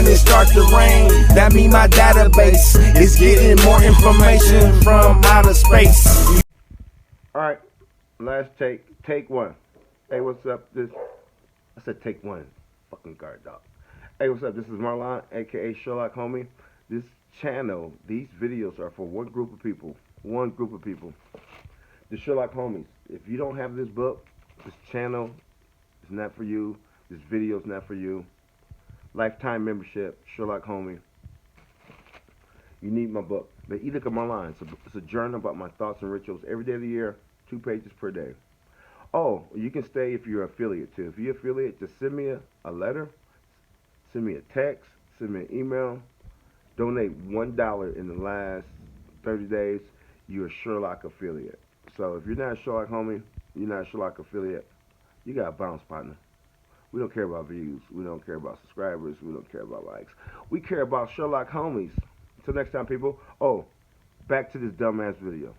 when it starts to rain. That mean my database is getting more information from outer space. Alright, last take one. Hey, what's up? I said take one. Fucking guard dog. Hey, what's up? This is Marlawn, aka Sherlock Homie. This channel, these videos are for one group of people. The Sherlock Homies. If you don't have this book, this channel is not for you. This video is not for you. Lifetime membership, Sherlock Homie. You need my book. The Edict of Marlawn. It's a journal about my thoughts and rituals every day of the year, 2 pages per day. Oh, you can stay if you're affiliate too. If you're affiliate, just send me a letter, send me a text, send me an email. Donate $1 in the last 30 days. You're a Sherlock affiliate. So if you're not a Sherlock Homie, you're not a Sherlock affiliate, you got a bounce, partner. We don't care about views. We don't care about subscribers. We don't care about likes. We care about Sherlock Homies. Until next time, people. Oh, back to this dumbass video.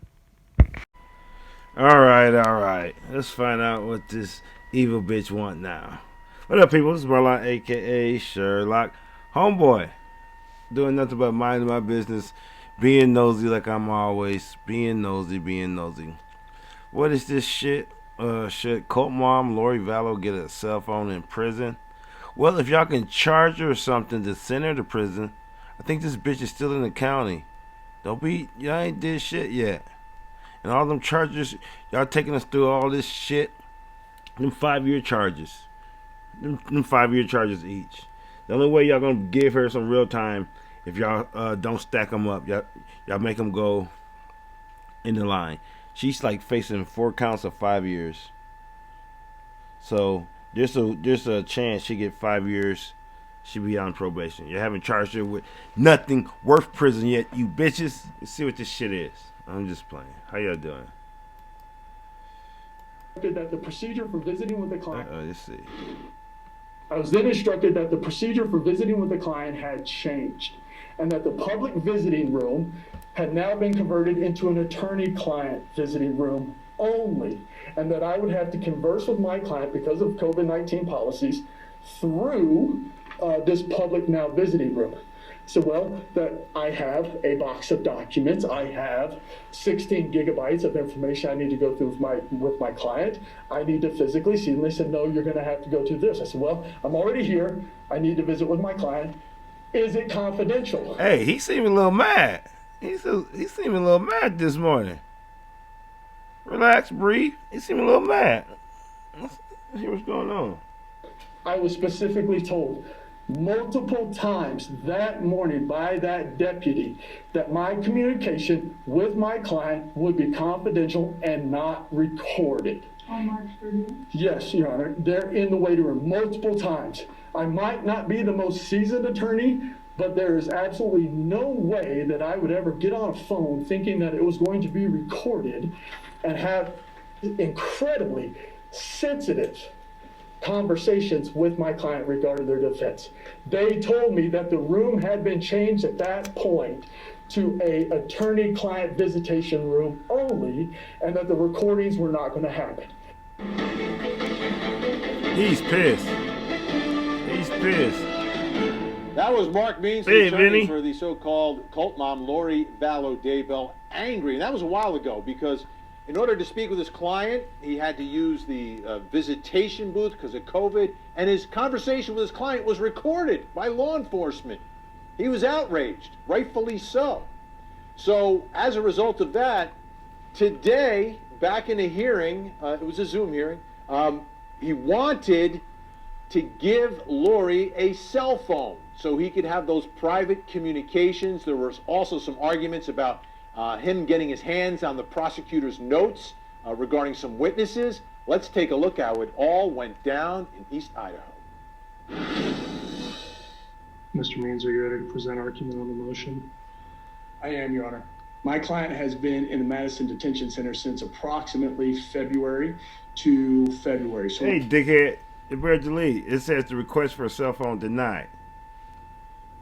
All right. Let's find out what this evil bitch want now. What up, people? This is Marlawn, a.k.a. Sherlock Homeboy. Doing nothing but minding my business, being nosy like I'm always, being nosy. What is this shit? Should cult mom Lori Vallow get a cell phone in prison? Well, if y'all can charge her or something to send her to prison, I think this bitch is still in the county. Y'all ain't did shit yet. And all them charges, y'all taking us through all this shit. Them 5-year charges. Them 5-year charges each. The only way y'all gonna give her some real time if y'all don't stack them up. Y'all make them go in the line. She's like facing 4 counts of 5 years. So there's a chance she get 5 years. She be on probation. You haven't charged her with nothing worth prison yet, you bitches. Let's see what this shit is. I'm just playing. How y'all doing? That the procedure for visiting with the client. Let's see. I was then instructed that the procedure for visiting with the client had changed, and that the public visiting room had now been converted into an attorney-client visiting room only, and that I would have to converse with my client because of COVID-19 policies through this public now visiting room. So, well, that I have a box of documents. I have 16 gigabytes of information I need to go through with my client. I need to physically see them. They said, no, you're going to have to go through this. I said, well, I'm already here. I need to visit with my client. Is it confidential? Hey, he seemed a little mad. He seemed a little mad this morning. Relax, breathe. He seemed a little mad. Let's hear what's going on. I was specifically told multiple times that morning by that deputy that my communication with my client would be confidential and not recorded. On March 30th? Yes, Your Honor. They're in the waiting room multiple times. I might not be the most seasoned attorney, but there is absolutely no way that I would ever get on a phone thinking that it was going to be recorded and have incredibly sensitive conversations with my client regarding their defense. They told me that the room had been changed at that point to a attorney-client visitation room only, and that the recordings were not going to happen. He's pissed. That was Mark Means, the attorney for the so-called cult mom Lori Vallow Daybell, angry. And that was a while ago because in order to speak with his client, he had to use the visitation booth because of COVID, and his conversation with his client was recorded by law enforcement. He was outraged, rightfully so. So as a result of that, today, back in a hearing, it was a Zoom hearing, he wanted to give Lori a cell phone so he could have those private communications. There was also some arguments about him getting his hands on the prosecutor's notes regarding some witnesses. Let's take a look at how it all went down in East Idaho. Mr. Means, are you ready to present argument on the motion? I am, Your Honor. My client has been in the Madison Detention Center since approximately February to February. So hey, dickhead, it better delete. It says the request for a cell phone denied.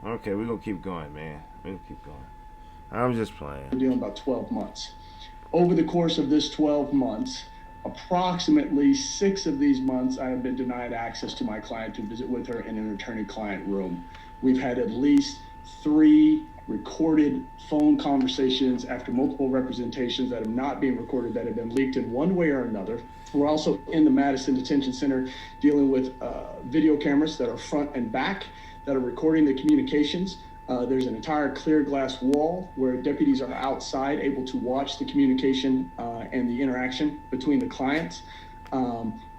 Okay, we're going to keep going, man. We're going to keep going. I'm just playing. We're dealing about 12 months. Over the course of this 12 months, approximately 6 of these months, I have been denied access to my client to visit with her in an attorney-client room. We've had at least 3 recorded phone conversations after multiple representations that have not been recorded, that have been leaked in one way or another. We're also in the Madison Detention Center dealing with video cameras that are front and back that are recording the communications. There's an entire clear glass wall where deputies are outside able to watch the communication and the interaction between the clients.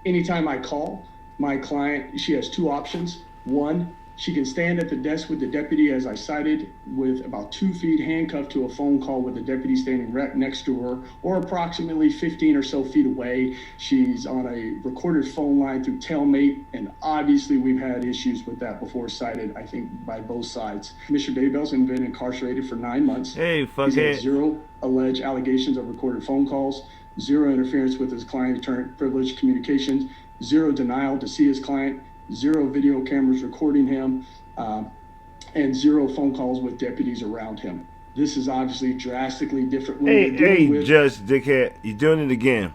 Anytime I call my client, she has 2 options. One, she can stand at the desk with the deputy, as I cited, with about 2 feet handcuffed to a phone call with the deputy standing right next to her, or approximately 15 or so feet away. She's on a recorded phone line through Tailmate, and obviously we've had issues with that before, cited, I think, by both sides. Mr. Daybell's been incarcerated for 9 months. Hey, He's had 0 alleged allegations of recorded phone calls, 0 interference with his client privileged communications, 0 denial to see his client, 0 video cameras recording him, and 0 phone calls with deputies around him. This is obviously drastically different. Hey, Judge Dickhead, you're doing it again.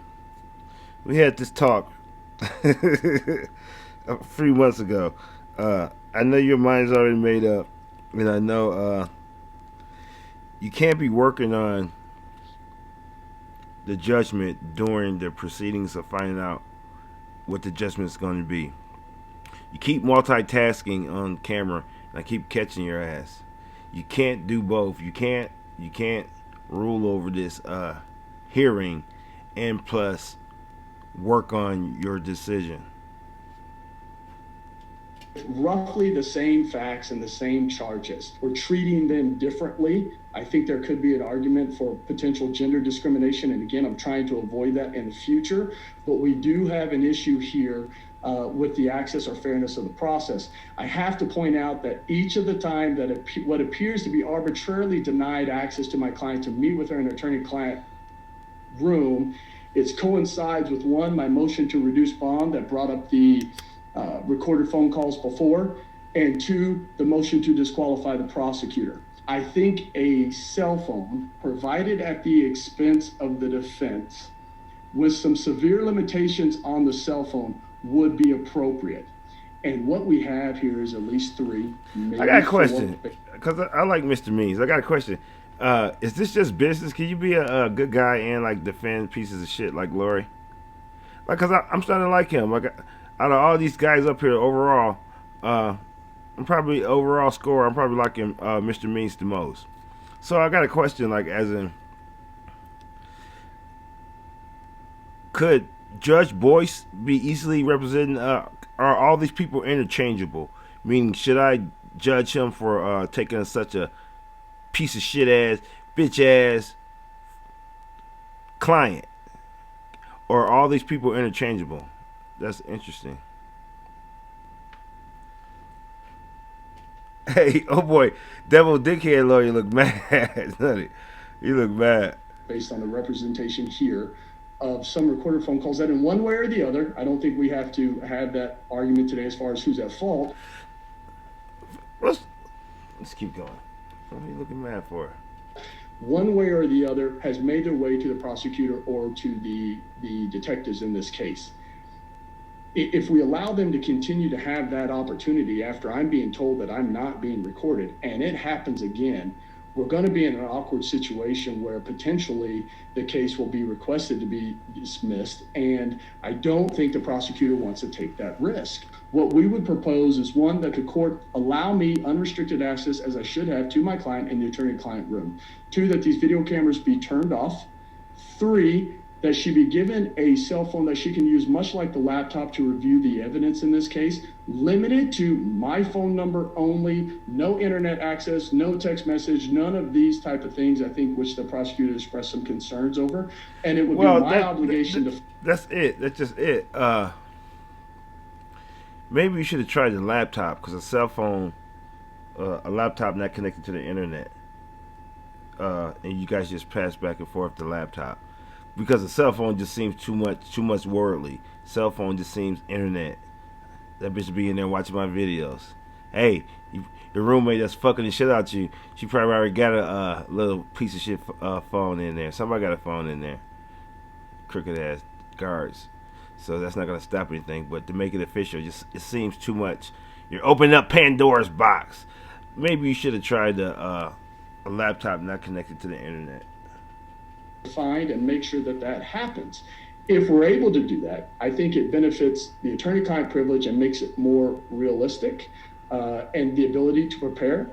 We had this talk 3 months ago. I know your mind's already made up, and I know you can't be working on the judgment during the proceedings of finding out what the judgment is going to be. You keep multitasking on camera, and I keep catching your ass. You can't do both. You can't rule over this hearing and plus work on your decision. Roughly the same facts and the same charges. We're treating them differently. I think there could be an argument for potential gender discrimination, and again, I'm trying to avoid that in the future, but we do have an issue here with the access or fairness of the process. I have to point out that each of the time that what appears to be arbitrarily denied access to my client to meet with her in an attorney-client room, it coincides with, 1, my motion to reduce bond that brought up the recorded phone calls before, and 2, the motion to disqualify the prosecutor. I think a cell phone provided at the expense of the defense with some severe limitations on the cell phone would be appropriate. And what we have here is at least 3. I got a question, because I like Mr. Means. I got a question. Is this just business? Can you be a good guy and like defend pieces of shit like Lori? Like, cause I'm starting to like him. Like, out of all these guys up here, overall, I'm probably liking Mr. Means the most. So I got a question, like, as in, could Judge Boyce be easily represented? Are all these people interchangeable? Meaning, should I judge him for taking such a piece of shit ass, bitch ass client? Or are all these people interchangeable? That's interesting. Hey, oh boy, devil dickhead lawyer, you look mad. You look mad. Based on the representation here of some recorded phone calls that in one way or the other, I don't think we have to have that argument today as far as who's at fault. Let's keep going. What are you looking mad for? One way or the other has made their way to the prosecutor or to the detectives in this case. If we allow them to continue to have that opportunity after I'm being told that I'm not being recorded, and it happens again, we're going to be in an awkward situation where potentially the case will be requested to be dismissed, and I don't think the prosecutor wants to take that risk. What we would propose is, 1, that the court allow me unrestricted access, as I should have, to my client in the attorney-client room. 2, that these video cameras be turned off. 3, that she be given a cell phone that she can use much like the laptop to review the evidence in this case, limited to my phone number only, no internet access, no text message, none of these type of things, I think, which the prosecutor expressed some concerns over. And it would be my obligation to... That's it. That's just it. Maybe you should have tried the laptop, because a cell phone, a laptop not connected to the internet, and you guys just pass back and forth the laptop. Because a cell phone just seems too much worldly. Cell phone just seems internet. That bitch be in there watching my videos. Hey, your roommate that's fucking the shit out you, she probably already got a little piece of shit phone in there. Somebody got a phone in there. Crooked ass guards. So that's not gonna stop anything. But to make it official, it seems too much. You're opening up Pandora's box. maybe you should have tried a laptop not connected to the internet. Find and make sure that that happens. If we're able to do that, I think it benefits the attorney-client privilege and makes it more realistic, and the ability to prepare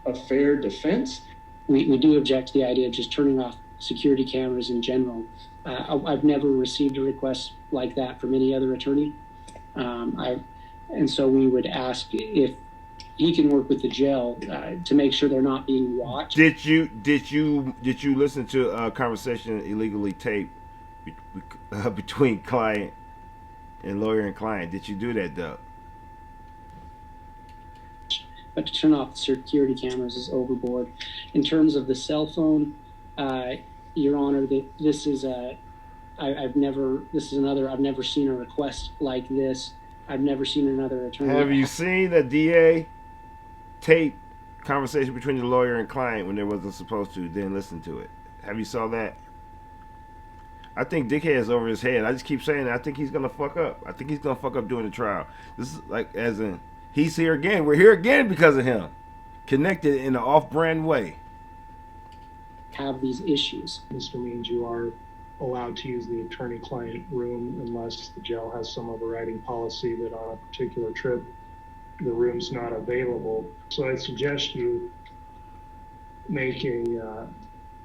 a fair defense. We do object to the idea of just turning off security cameras in general. I've never received a request like that from any other attorney. And so we would ask if he can work with the jail to make sure they're not being watched. Did you listen to a conversation illegally taped between client and lawyer and client? Did you do that, though? But to turn off the security cameras is overboard. In terms of the cell phone, Your Honor, this is I've never seen a request like this. I've never seen another attorney. Have you seen the DA tape conversation between the lawyer and client when they wasn't supposed to, then listen to it? Have you saw that? I think Dickhead's over his head. I just keep saying that. I think he's gonna fuck up. I think he's gonna fuck up during the trial. This is like, as in, he's here again. We're here again because of him. Connected in an off-brand way. Have these issues. Mr. Means, you are allowed to use the attorney-client room unless the jail has some overriding policy that on a particular trip the room's not available. So I suggest you make a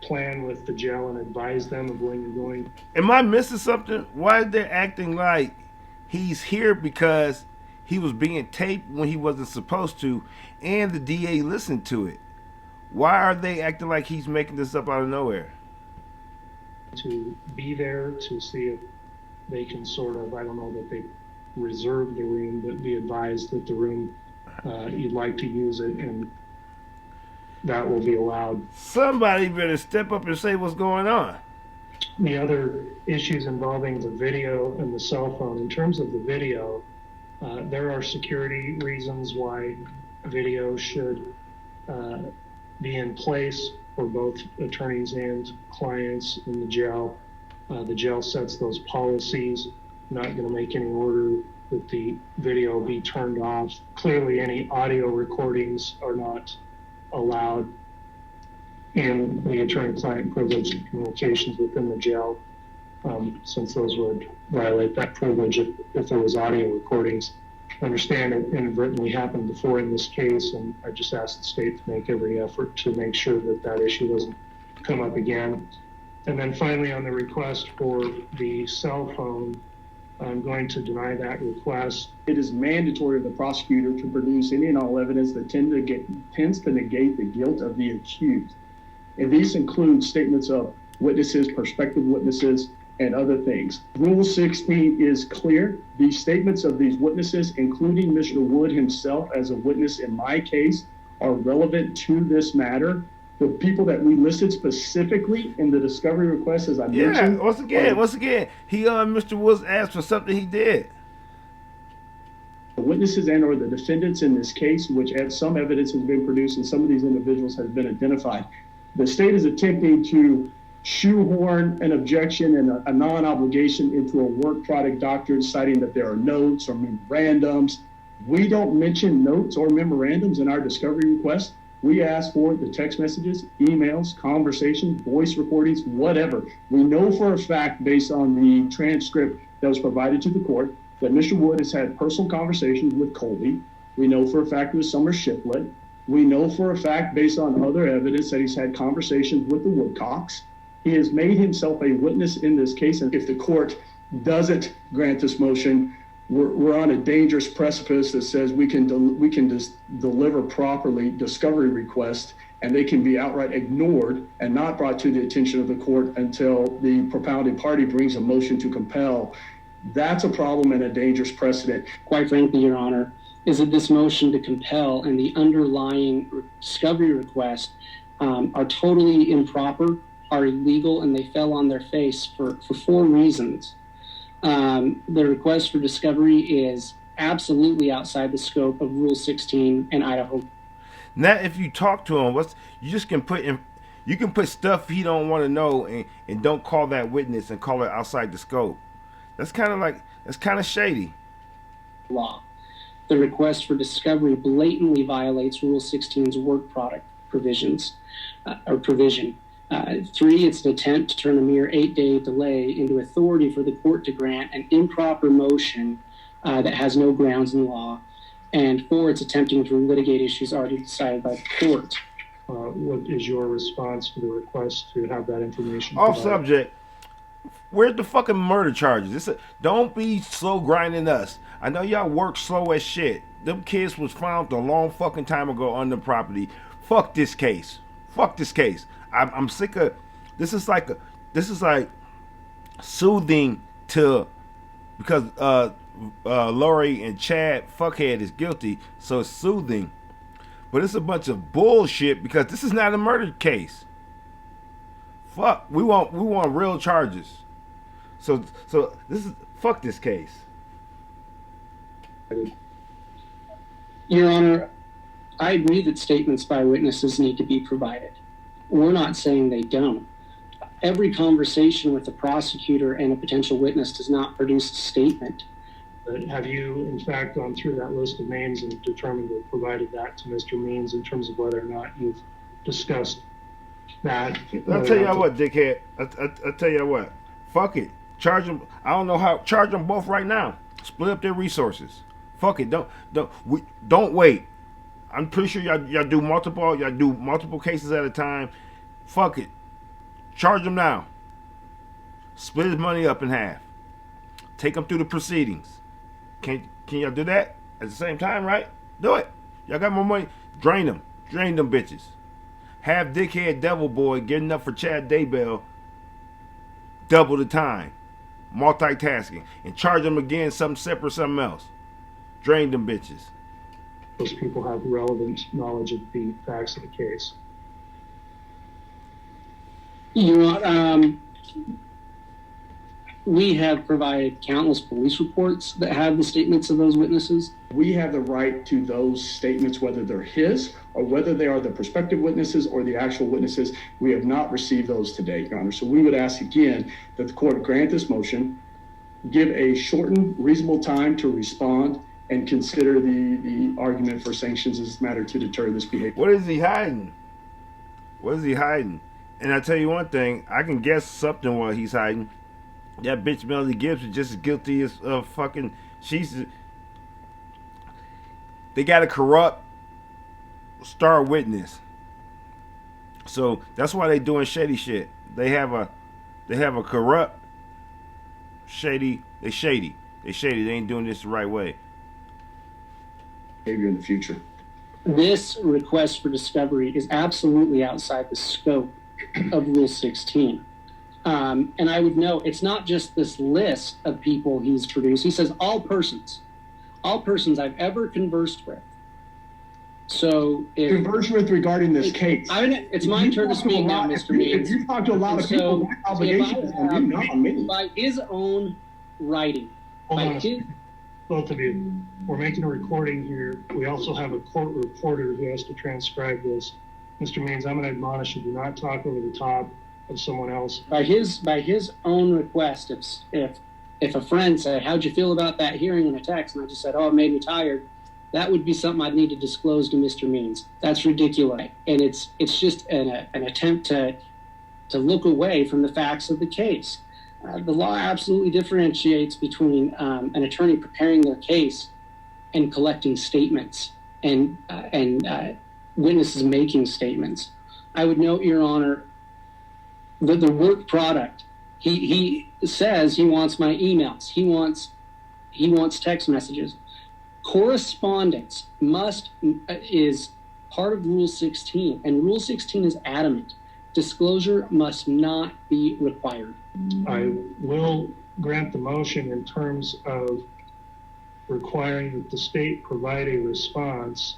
plan with the jail and advise them of when you're going. Am I missing something? Why are they acting like he's here because he was being taped when he wasn't supposed to, and the DA listened to it? Why are they acting like he's making this up out of nowhere? To be there to see if they can sort of, I don't know that they reserve the room, but be advised that the room you'd like to use it, and that will be allowed. Somebody better step up and say what's going on. The other issues involving the video and the cell phone, in terms of the video, there are security reasons why video should be in place for both attorneys and clients in the jail. The jail sets those policies. Not going to make any order that the video be turned off. Clearly, any audio recordings are not allowed in the attorney-client privilege communications within the jail, since those would violate that privilege if there was audio recordings. I understand it inadvertently happened before in this case, and I just asked the state to make every effort to make sure that that issue doesn't come up again. And then finally, on the request for the cell phone, I'm going to deny that request. It is mandatory of the prosecutor to produce any and all evidence that tends to negate the guilt of the accused. And these include statements of witnesses, prospective witnesses, and other things. Rule 16 is clear. The statements of these witnesses, including Mr. Wood himself as a witness in my case, are relevant to this matter. The people that we listed specifically in the discovery request, as I mentioned. Yeah, once again, he Mr. Woods asked for something he did. The witnesses and or the defendants in this case, which some evidence has been produced and some of these individuals have been identified. The state is attempting to shoehorn an objection and a non-obligation into a work product doctrine, citing that there are notes or memorandums. We don't mention notes or memorandums in our discovery request. We ask for the text messages, emails, conversations, voice recordings, whatever. We know for a fact, based on the transcript that was provided to the court, that Mr. Wood has had personal conversations with Colby. We know for a fact with Summer Shiplet. We know for a fact, based on other evidence, that he's had conversations with the Woodcocks. He has made himself a witness in this case, and if the court doesn't grant this motion, we're on a dangerous precipice that says we can deliver properly discovery requests, and they can be outright ignored and not brought to the attention of the court until the propounding party brings a motion to compel. That's a problem and a dangerous precedent. Quite frankly, Your Honor, is that this motion to compel and the underlying discovery request are totally improper, are illegal, and they fell on their face for 4 reasons. The request for discovery is absolutely outside the scope of Rule 16 in Idaho. Now, if you talk to him, you can put stuff he don't want to know and don't call that witness and call it outside the scope. That's kind of shady. Law. the request for discovery blatantly violates Rule 16's work product provisions or provision. 3, it's an attempt to turn a mere 8-day delay into authority for the court to grant an improper motion that has no grounds in law. And 4, it's attempting to litigate issues already decided by the court. What is your response to the request to have that information Off provided? subject. Where's the fucking murder charges? Don't be slow grinding us. I know y'all work slow as shit. Them kids was found a long fucking time ago on the property. Fuck this case. Fuck this case. I'm sick of. This is like soothing to, because Lori and Chad fuckhead is guilty, so it's soothing. But it's a bunch of bullshit because this is not a murder case. Fuck, we want real charges. So this is fuck this case. Your Honor, I agree that statements by witnesses need to be provided. We're not saying they don't. Every conversation with the prosecutor and a potential witness does not produce a statement. But have you, in fact, gone through that list of names and determined or provided that to Mr. Means in terms of whether or not you've discussed that? I'll tell you what, dickhead. I'll tell you what. Fuck it. Charge them. I don't know how. Charge them both right now. Split up their resources. Fuck it. Don't wait. I'm pretty sure y'all do multiple cases at a time. Fuck it. Charge them now. Split his money up in half. Take him through the proceedings. Can y'all do that at the same time, right? Do it. Y'all got more money. Drain them. Drain them bitches. Have dickhead devil boy getting up for Chad Daybell double the time. Multitasking. And charge them again something separate, something else. Drain them bitches. Those people have relevant knowledge of the facts of the case. You know, we have provided countless police reports that have the statements of those witnesses. We have the right to those statements, whether they're his or whether they are the prospective witnesses or the actual witnesses. We have not received those to date, Your Honor. So we would ask again that the court grant this motion, give a shortened, reasonable time to respond, and consider the argument for sanctions as a matter to deter this behavior. What is he hiding? What is he hiding? And I tell you one thing, I can guess something while he's hiding. That bitch Melody Gibbs is just as guilty as fucking. They got a corrupt star witness, so that's why they doing shady shit. They have a corrupt, shady. They shady. They ain't doing this the right way. Behavior in the future. This request for discovery is absolutely outside the scope of Rule 16. And I would note, it's not just this list of people he's produced. He says all persons I've ever conversed with. So if Conversion with regarding this case. It's my turn to speak now, Mr. Means. If you talk to a lot of people, my obligation is on you, not on me. By his own writing, Both of you, we're making a recording here. We also have a court reporter who has to transcribe this. Mr. Means, I'm going to admonish you, do not talk over the top of someone else. By his own request, if a friend said, "How'd you feel about that hearing?" in a text, and I just said, "Oh, it made me tired," that would be something I'd need to disclose to Mr. Means. That's ridiculous, and it's just an attempt to look away from the facts of the case. The law absolutely differentiates between an attorney preparing their case and collecting statements and witnesses making statements. I would note, Your Honor, that the work product, he says he wants my emails. He wants text messages. Correspondence is part of Rule 16, and Rule 16 is adamant. Disclosure must not be required. I will grant the motion in terms of requiring that the state provide a response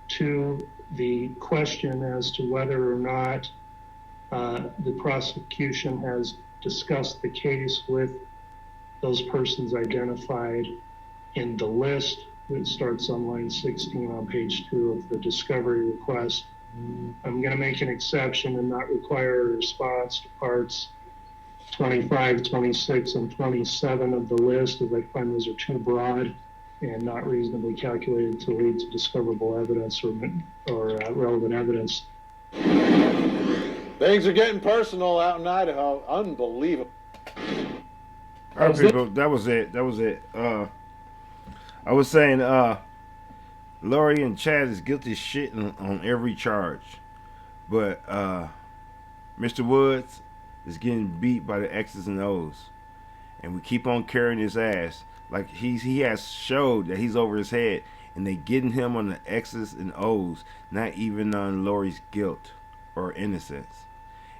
to the question as to whether or not the prosecution has discussed the case with those persons identified in the list that starts on line 16 on page 2 of the discovery request. I'm going to make an exception and not require a response to parts 25, 26, and 27 of the list, as I find those are too broad and not reasonably calculated to lead to discoverable evidence or relevant evidence. Things are getting personal out in Idaho. Unbelievable. All right, people, that was it. I was saying, Lori and Chad is guilty as shit on every charge. But Mr. Woods is getting beat by the X's and O's. And we keep on carrying his ass. Like he has showed that he's over his head. And they getting him on the X's and O's, not even on Lori's guilt or innocence.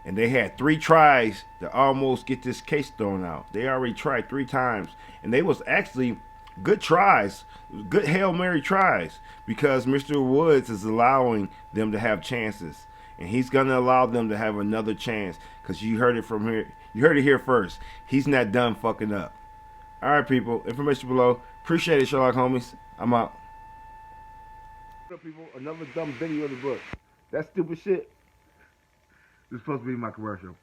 And they had 3 tries to almost get this case thrown out. They already tried 3 times. And they was actually good tries, good Hail Mary tries, because Mr. Woods is allowing them to have chances. And he's going to allow them to have another chance, because you heard it from here. You heard it here first. He's not done fucking up. All right, people. Information below. Appreciate it, Sherlock homies. I'm out. What up, people? Another dumb video of the book. That stupid shit. This is supposed to be my commercial.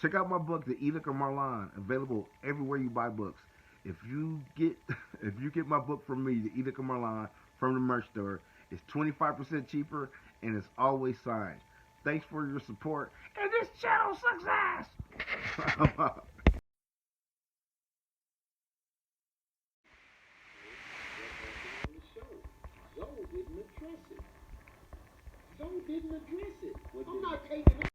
Check out my book, The Edict of Marlawn, available everywhere you buy books. If you get my book from me, The Edict of Marlawn, from the merch store, it's 25% cheaper and it's always signed. Thanks for your support, and this channel sucks ass. Zoe didn't address it. I'm not taking it.